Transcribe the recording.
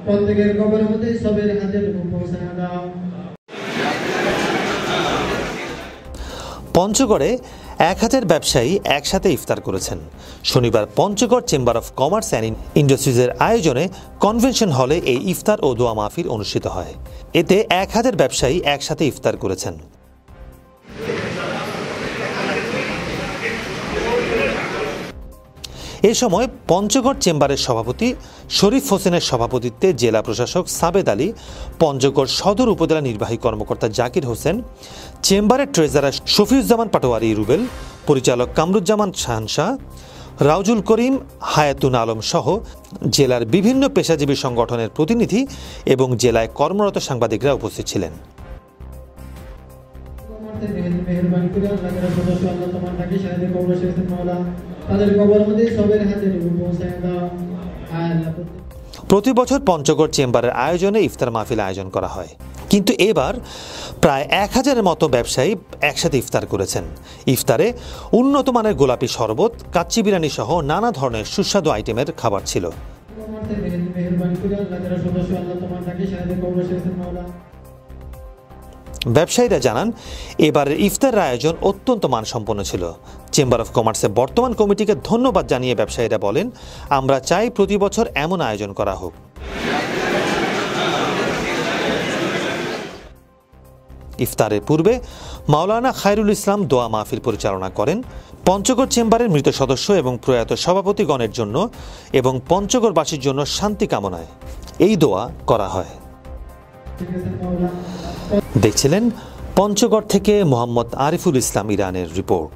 প্রত্যেকের কবরের মধ্যে সবের হাতের পৌঁছায় দাও। পঞ্চগড়ে 1000 ব্যবসায়ী একসাথে ইফতার করেছেন। শনিবার Panchagarh chamber of commerce and ইন্ডাস্ট্রিজের আয়োজনে কনভেনশন হলে এই ইফতার ও দোয়া মাহফিল অনুষ্ঠিত হয়। এতে 1000 ব্যবসায়ী একসাথে ইফতার করেছেন। এ সময় পঞ্চগড় চেম্বারের সভাপতি শরীফ হোসেনের সভাপতিত্বে জেলা প্রশাসক সাবেদ আলী, পঞ্চগড় সদর উপজেলা নির্বাহী কর্মকর্তা জাকির হোসেন, চেম্বারের ট্রেজারার শফিউজ্জামান পাটোয়ারি রুবেল, পরিচালক কামরুজ্জামান শাহানশাহ, রাউজুল করিম, হায়াতুন আলম সহ জেলার বিভিন্ন পেশাজীবী সংগঠনের প্রতিনিধি এবং জেলায় কর্মরত সাংবাদিকরা উপস্থিত ছিলেন। প্রতি বছর পঞ্চগড় চেম্বারের আয়োজনে ইফতার মাহফিল আয়োজন করা হয়, কিন্তু এবার প্রায় 1000-এর মতো ব্যবসায়ী একসাথে ইফতার করেছেন। ইফতারে উন্নত মানের গোলাপি শরবত, কাচ্চি বিরিয়ানি সহ নানা ধরনের সুস্বাদু আইটেমের খাবার ছিল। ব্যবসায়ীরা জানান, এবারের ইফতারের আয়োজন অত্যন্ত মানসম্পন্ন ছিল। চেম্বার অফ কমার্সের বর্তমান কমিটিকে ধন্যবাদ জানিয়ে ব্যবসায়ীরা বলেন, আমরা চাই প্রতি বছর এমন আয়োজন করা হোক। ইফতারের পূর্বে মাওলানা খায়রুল ইসলাম দোয়া মাহফিল পরিচালনা করেন। পঞ্চগড় চেম্বারের মৃত সদস্য এবং প্রয়াত সভাপতিগণের জন্য এবং পঞ্চগড়বাসীর জন্য শান্তি কামনায় এই দোয়া করা হয়। দেখছিলেন পঞ্চগড় থেকে মোহাম্মদ আরিফুল ইসলাম ইরানের রিপোর্ট।